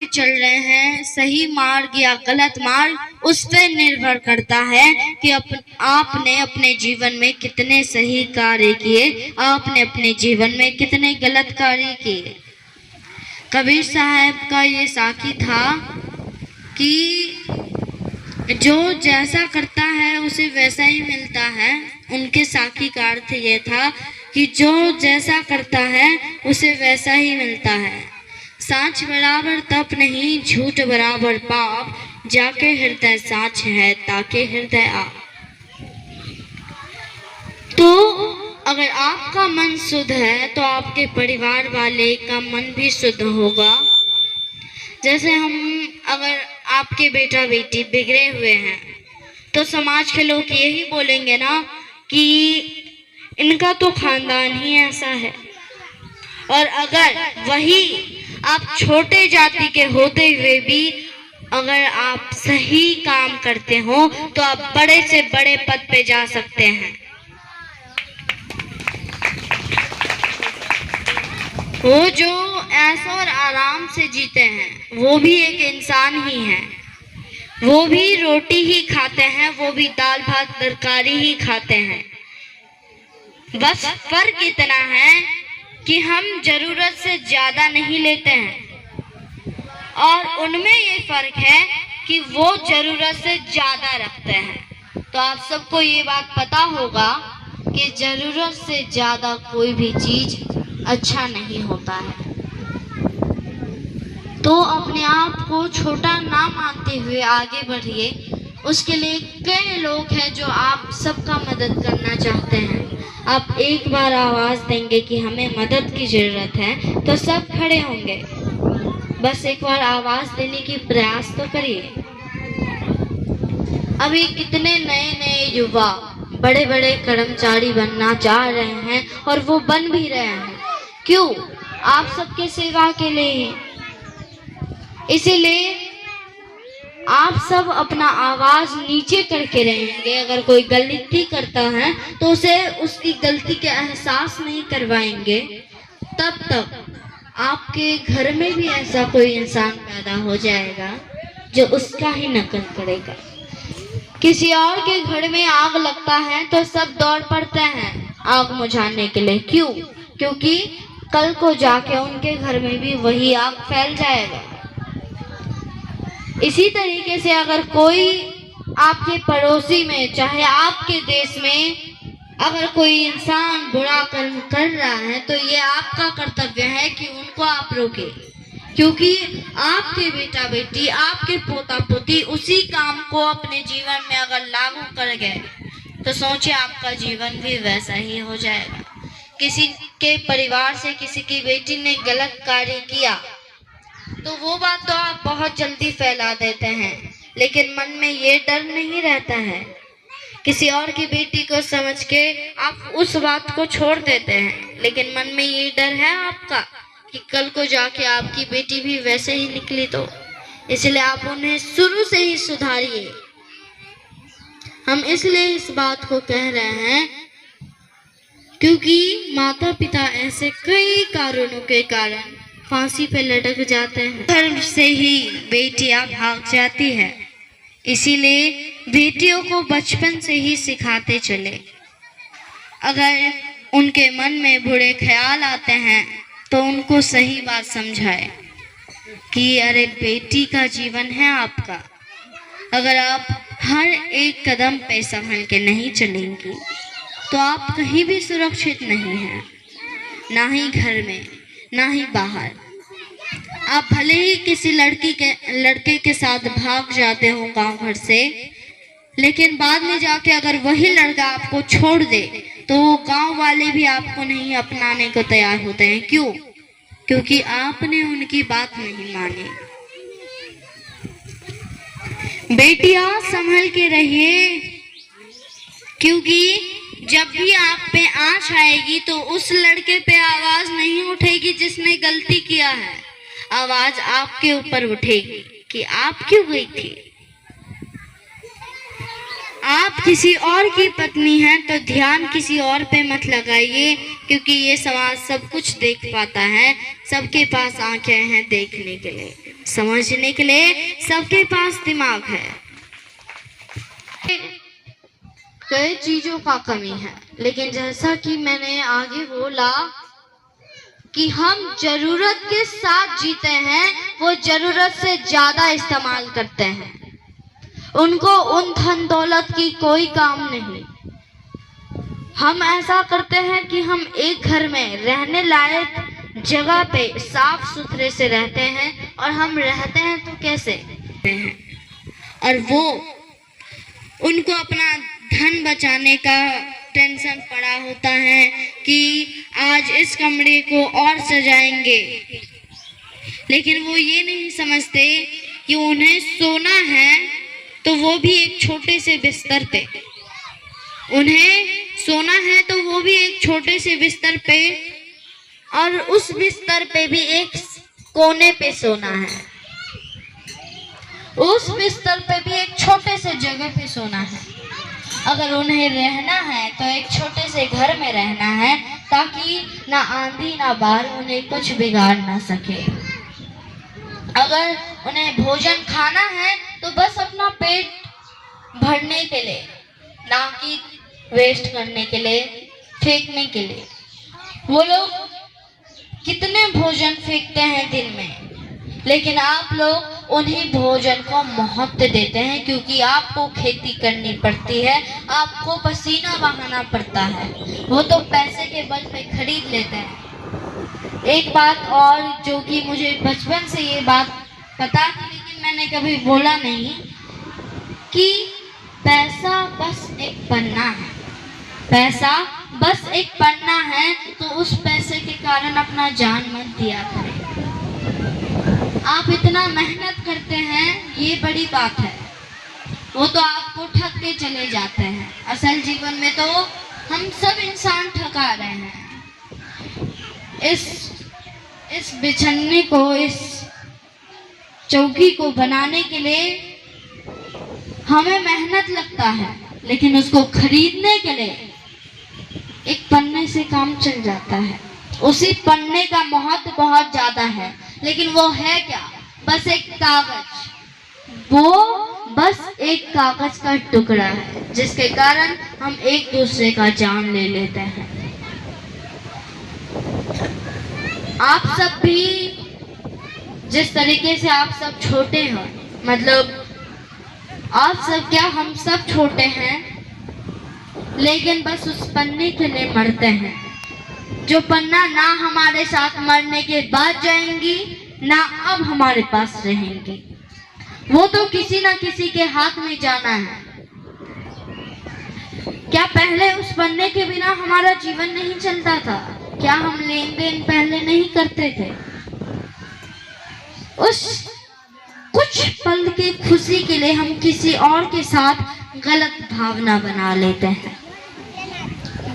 चल रहे हैं सही मार्ग या गलत मार्ग, उस पर निर्भर करता है कि आपने अपने जीवन में कितने सही कार्य किए, आपने अपने जीवन में कितने गलत कार्य किए। कबीर साहब का ये साखी था कि जो जैसा करता है उसे वैसा ही मिलता है। उनके साखी का अर्थ ये था कि जो जैसा करता है उसे वैसा ही मिलता है। साँच बराबर तप नहीं, झूठ बराबर पाप, जाके हृदय साँच है ताके हृदय आप। तो अगर आपका मन शुद्ध है तो आपके परिवार वाले का मन भी शुद्ध होगा। जैसे अगर आपके बेटा बेटी बिगड़े हुए हैं तो समाज के लोग यही बोलेंगे ना कि इनका तो खानदान ही ऐसा है। और अगर वही आप छोटे जाति के होते हुए भी अगर आप सही काम करते हो तो आप बड़े से बड़े पद पे जा सकते हैं। वो जो ऐसा और आराम से जीते हैं वो भी एक इंसान ही है। वो भी रोटी ही खाते हैं, वो भी दाल भात तरकारी ही खाते हैं। बस फर्क इतना है कि हम जरूरत से ज्यादा नहीं लेते हैं और उनमें ये फर्क है कि वो जरूरत से ज्यादा रखते हैं। तो आप सबको ये बात पता होगा कि जरूरत से ज्यादा कोई भी चीज अच्छा नहीं होता है। तो अपने आप को छोटा ना मानते हुए आगे बढ़िए। उसके लिए कई लोग हैं जो आप सबका मदद करना चाहते हैं। आप एक बार आवाज देंगे कि हमें मदद की जरूरत है तो सब खड़े होंगे। बस एक बार आवाज देने की प्रयास तो करिए। अभी कितने नए नए युवा बड़े बड़े कर्मचारी बनना चाह रहे हैं और वो बन भी रहे हैं। क्यों? आप सबके सेवा के लिए ही। इसीलिए आप सब अपना आवाज नीचे करके रहेंगे। अगर कोई गलती करता है तो उसे उसकी गलती के एहसास नहीं करवाएंगे। तब तक आपके घर में भी ऐसा कोई इंसान पैदा हो जाएगा जो उसका ही नकल करेगा। किसी और के घर में आग लगता है तो सब दौड़ पड़ते हैं आग बुझाने के लिए। क्यों? क्योंकि कल को जाके उनके घर में भी वही आग फैल जाएगा। इसी तरीके से अगर कोई आपके पड़ोसी में, चाहे आपके देश में अगर कोई इंसान बुरा कर्म कर रहा है तो ये आपका कर्तव्य है कि उनको आप रोके। क्योंकि आपके बेटा बेटी, आपके पोता पोती उसी काम को अपने जीवन में अगर लागू कर गए तो सोचे आपका जीवन भी वैसा ही हो जाएगा। किसी के परिवार से किसी की बेटी ने गलत कार्य किया तो वो बात तो आप बहुत जल्दी फैला देते हैं, लेकिन मन में ये डर नहीं रहता है। किसी और की बेटी को समझ के आप उस बात को छोड़ देते हैं, लेकिन मन में ये डर है आपका कि कल को जाके आपकी बेटी भी वैसे ही निकली तो। इसलिए आप उन्हें शुरू से ही सुधारिए। हम इसलिए इस बात को कह रहे हैं क्योंकि माता पिता ऐसे कई कारणों के कारण फांसी पे लटक जाते हैं। धर्म से ही बेटियां भाग जाती है। इसीलिए बेटियों को बचपन से ही सिखाते चले। अगर उनके मन में बुरे ख्याल आते हैं तो उनको सही बात समझाए कि अरे बेटी का जीवन है आपका। अगर आप हर एक कदम पे संभल के नहीं चलेंगी तो आप कहीं भी सुरक्षित नहीं हैं, ना ही घर में ना ही बाहर। आप भले ही किसी लड़के के साथ भाग जाते हो गांव घर से, लेकिन बाद में जाके अगर वही लड़का आपको छोड़ दे तो गांव वाले भी आपको नहीं अपनाने को तैयार होते हैं। क्यों? क्योंकि आपने उनकी बात नहीं मानी। बेटियां संभल के रहिए, क्योंकि जब भी आप पे आँच आएगी तो उस लड़के पे आवाज नहीं उठेगी जिसने गलती किया है। आवाज आपके ऊपर उठेगी कि आप क्यों गई थी। आप किसी और की पत्नी हैं तो ध्यान किसी और पे मत लगाइए, क्योंकि ये समाज सब कुछ देख पाता है। सबके पास आंखें हैं देखने के लिए। समझने के लिए सबके पास दिमाग है। कई चीजों का कमी है, लेकिन जैसा कि मैंने आगे बोला कि हम जरूरत के साथ जीते हैं, वो जरूरत से ज्यादा इस्तेमाल करते हैं। उनको उन धन दौलत की कोई काम नहीं। हम ऐसा करते हैं कि हम एक घर में रहने लायक जगह पे साफ सुथरे से रहते हैं, और हम रहते हैं तो कैसे हैं, और वो उनको अपना धन बचाने का टेंशन पड़ा होता है कि आज इस कमरे को और सजाएंगे, लेकिन वो ये नहीं समझते कि उन्हें सोना है तो वो भी एक छोटे से बिस्तर पे, उन्हें सोना है तो वो भी एक छोटे से बिस्तर पे, और उस बिस्तर पे भी एक कोने पे सोना है। उस बिस्तर पे भी एक छोटे से जगह पे सोना है। अगर उन्हें रहना है तो एक छोटे से घर में रहना है, ताकि ना आंधी ना बाढ़ उन्हें कुछ बिगाड़ ना सके। अगर उन्हें भोजन खाना है तो बस अपना पेट भरने के लिए, ना कि वेस्ट करने के लिए, फेंकने के लिए। वो लोग कितने भोजन फेंकते हैं दिन में, लेकिन आप लोग उन्हीं भोजन को महत्व देते हैं, क्योंकि आपको खेती करनी पड़ती है, आपको पसीना बहाना पड़ता है। वो तो पैसे के बल पे खरीद लेते हैं। एक बात और, जो कि मुझे बचपन से ये बात पता थी, लेकिन मैंने कभी बोला नहीं, कि पैसा बस एक पन्ना है। पैसा बस एक पन्ना है, तो उस पैसे के कारण अपना जान मत दिया करें। आप इतना मेहनत करते हैं, ये बड़ी बात है। वो तो आपको ठग के चले जाते हैं। असल जीवन में तो हम सब इंसान ठगा रहे हैं। इस बिछन्ने को, इस चौकी को बनाने के लिए हमें मेहनत लगता है, लेकिन उसको खरीदने के लिए एक पन्ने से काम चल जाता है। उसी पन्ने का महत्व बहुत ज्यादा है, लेकिन वो है क्या? बस एक कागज। वो बस एक कागज का टुकड़ा है, जिसके कारण हम एक दूसरे का जान ले लेते हैं। आप सब भी जिस तरीके से आप सब छोटे हो, मतलब आप सब क्या, हम सब छोटे हैं, लेकिन बस उस पन्ने के लिए मरते हैं, जो पन्ना ना हमारे साथ मरने के बाद जाएंगी, ना अब हमारे पास रहेंगी। वो तो किसी ना किसी के हाथ में जाना है। क्या पहले उस पन्ने के बिना हमारा जीवन नहीं चलता था? क्या हम लेन देन पहले नहीं करते थे? उस कुछ पल की खुशी के लिए हम किसी और के साथ गलत भावना बना लेते हैं,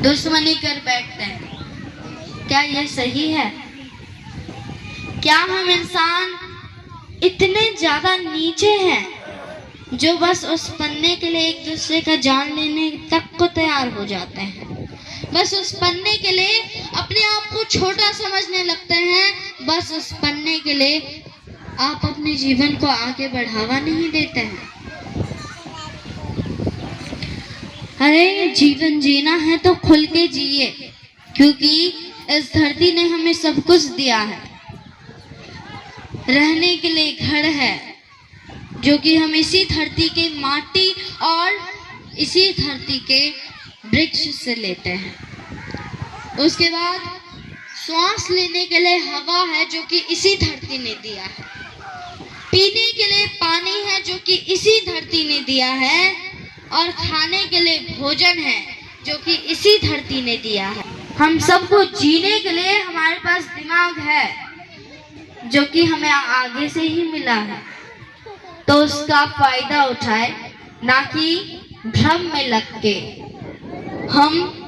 दुश्मनी कर बैठते हैं। क्या ये सही है? क्या हम इंसान इतने ज्यादा नीचे हैं, जो बस उस पन्ने के लिए एक दूसरे का जान लेने तक को तैयार हो जाते हैं? बस उस पन्ने के लिए अपने आप को छोटा समझने लगते हैं। बस उस पन्ने के लिए आप अपने जीवन को आगे बढ़ावा नहीं देते हैं। अरे जीवन जीना है तो खुल के जिए, क्योंकि इस धरती ने हमें सब कुछ दिया है। रहने के लिए घर है, जो कि हम इसी धरती के माटी और इसी धरती के वृक्ष से लेते हैं। उसके बाद सांस लेने के लिए हवा है, जो कि इसी धरती ने दिया है। पीने के लिए पानी है, जो कि इसी धरती ने दिया है। और खाने के लिए भोजन है, जो कि इसी धरती ने दिया है। हम सबको जीने के लिए हमारे पास दिमाग है, जो कि हमें आगे से ही मिला है। तो उसका फायदा उठाए, ना कि भ्रम में लग के हम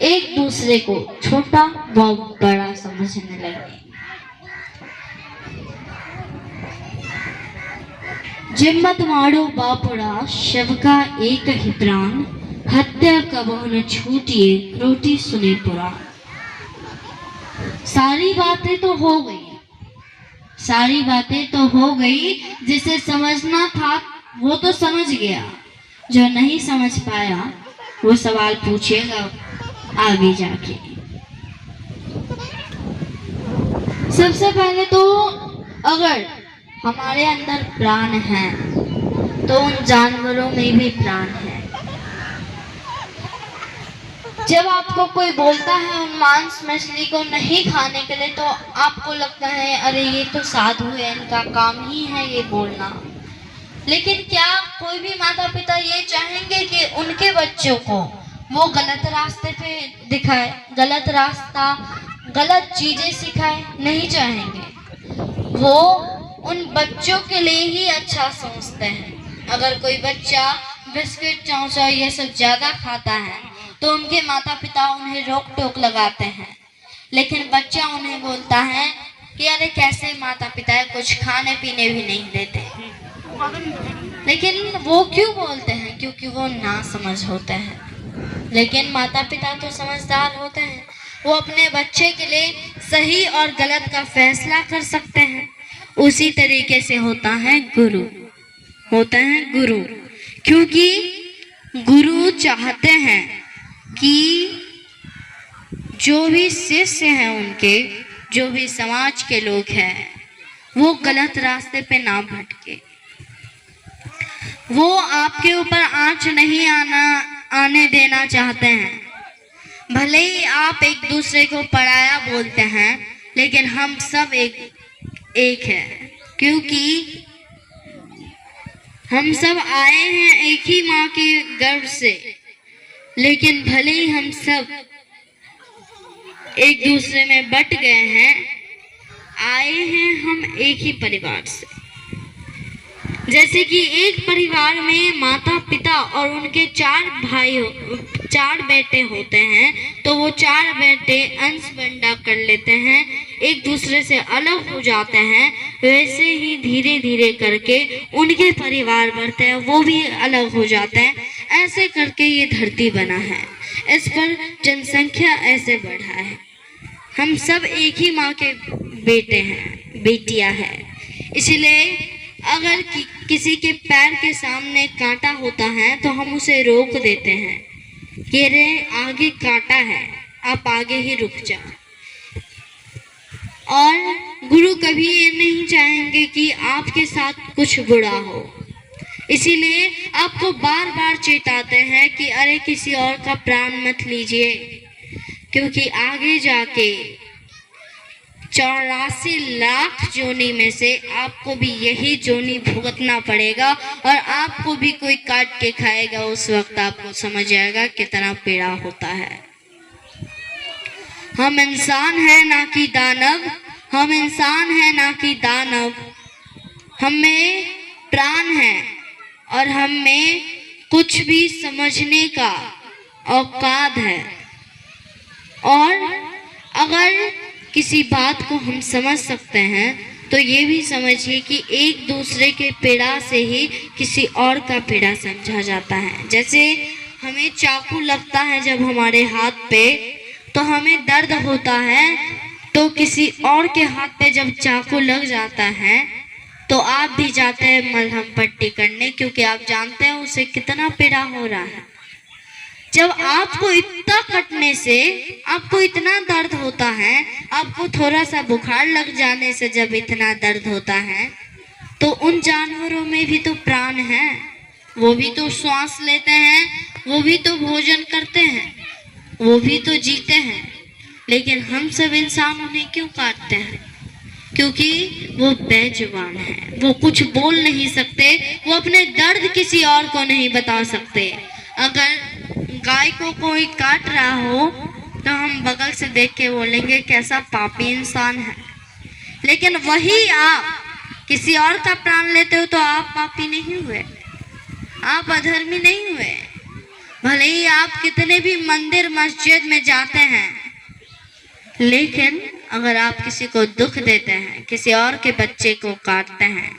एक दूसरे को छोटा व बड़ा समझने लगे। जिम्मत मारो बापुड़ा, शव का एक ही प्राण, हत्या कबो न छूटिए, रोटी सुने पुराण। सारी बातें तो हो गई, सारी बातें तो हो गई, जिसे समझना था वो तो समझ गया, जो नहीं समझ पाया वो सवाल पूछेगा आगे जाके। सबसे पहले तो अगर हमारे अंदर प्राण है तो उन जानवरों में भी प्राण है। जब आपको कोई बोलता है उन मांस मछली को नहीं खाने के लिए, तो आपको लगता है अरे ये तो साधु है, इनका काम ही है ये बोलना। लेकिन क्या कोई भी माता पिता ये चाहेंगे कि उनके बच्चों को वो गलत रास्ते पे दिखाए, गलत रास्ता, गलत चीजें सिखाए? नहीं चाहेंगे। वो उन बच्चों के लिए ही अच्छा सोचते हैं। अगर कोई बच्चा बिस्किट चौंचा ये सब ज्यादा खाता है तो उनके माता पिता उन्हें रोक टोक लगाते हैं, लेकिन बच्चा उन्हें बोलता है कि अरे कैसे माता पिता कुछ खाने पीने भी नहीं देते। लेकिन वो क्यों बोलते हैं? क्योंकि वो ना समझ होते हैं। लेकिन माता पिता तो समझदार होते हैं, वो अपने बच्चे के लिए सही और गलत का फैसला कर सकते हैं। उसी तरीके से होता है गुरु, होता है गुरु, क्योंकि गुरु चाहते हैं कि जो भी शिष्य हैं उनके, जो भी समाज के लोग हैं, वो गलत रास्ते पे ना भटके। वो आपके ऊपर आंच नहीं आने देना चाहते हैं। भले ही आप एक दूसरे को पराया बोलते हैं, लेकिन हम सब एक है, क्योंकि हम सब आए हैं एक ही माँ के गर्भ से। लेकिन भले ही हम सब एक दूसरे में बट गए हैं, आए हैं हम एक ही परिवार से। जैसे कि एक परिवार में माता पिता और उनके चार बेटे होते हैं, तो वो चार बेटे अंश बंटा कर लेते हैं, एक दूसरे से अलग हो जाते हैं। वैसे ही धीरे धीरे करके उनके परिवार बढ़ते हैं, वो भी अलग हो जाते हैं। ऐसे करके ये धरती बना है, इस पर जनसंख्या ऐसे बढ़ा है। हम सब एक ही माँ के बेटे हैं, बेटियां हैं। इसलिए अगर किसी के पैर के सामने कांटा होता है तो हम उसे रोक देते हैं कि रे आगे कांटा है, आप आगे ही रुक जाओ। और गुरु कभी ये नहीं चाहेंगे कि आपके साथ कुछ बुरा हो, इसीलिए आपको बार बार चेताते हैं कि अरे किसी और का प्राण मत लीजिए, क्योंकि आगे जाके 84 लाख जोनी में से आपको भी यही जोनी भुगतना पड़ेगा, और आपको भी कोई काट के खाएगा। उस वक्त आपको समझ आएगा कितना पीड़ा होता है। हम इंसान हैं ना कि दानव, हम इंसान हैं ना कि दानव। हमें प्राण है और हमें कुछ भी समझने का औकात है। और अगर किसी बात को हम समझ सकते हैं तो ये भी समझिए कि एक दूसरे के पीड़ा से ही किसी और का पीड़ा समझा जाता है। जैसे हमें चाकू लगता है जब हमारे हाथ पे, तो हमें दर्द होता है, तो किसी और के हाथ पे जब चाकू लग जाता है तो आप भी जाते हैं मलहम पट्टी करने, क्योंकि आप जानते हैं उसे कितना पीड़ा हो रहा है। जब आपको इतना कटने से आपको इतना दर्द होता है, आपको थोड़ा सा बुखार लग जाने से जब इतना दर्द होता है, तो उन जानवरों में भी तो प्राण है, वो भी तो श्वास लेते हैं, वो भी तो भोजन करते हैं, वो भी तो जीते हैं। लेकिन हम सब इंसान उन्हें क्यों काटते हैं? क्योंकि वो बेजुबान है, वो कुछ बोल नहीं सकते, वो अपने दर्द किसी और को नहीं बता सकते। अगर गाय को कोई काट रहा हो तो हम बगल से देख के बोलेंगे कैसा पापी इंसान है, लेकिन वही आप किसी और का प्राण लेते हो तो आप पापी नहीं हुए, आप अधर्मी नहीं हुए। भले ही आप कितने भी मंदिर मस्जिद में जाते हैं, लेकिन अगर आप किसी को दुख देते हैं, किसी और के बच्चे को काटते हैं,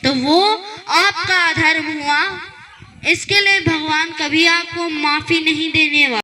तो वो आपका अधर्म हुआ। इसके लिए भगवान कभी आपको माफी नहीं देने वाला।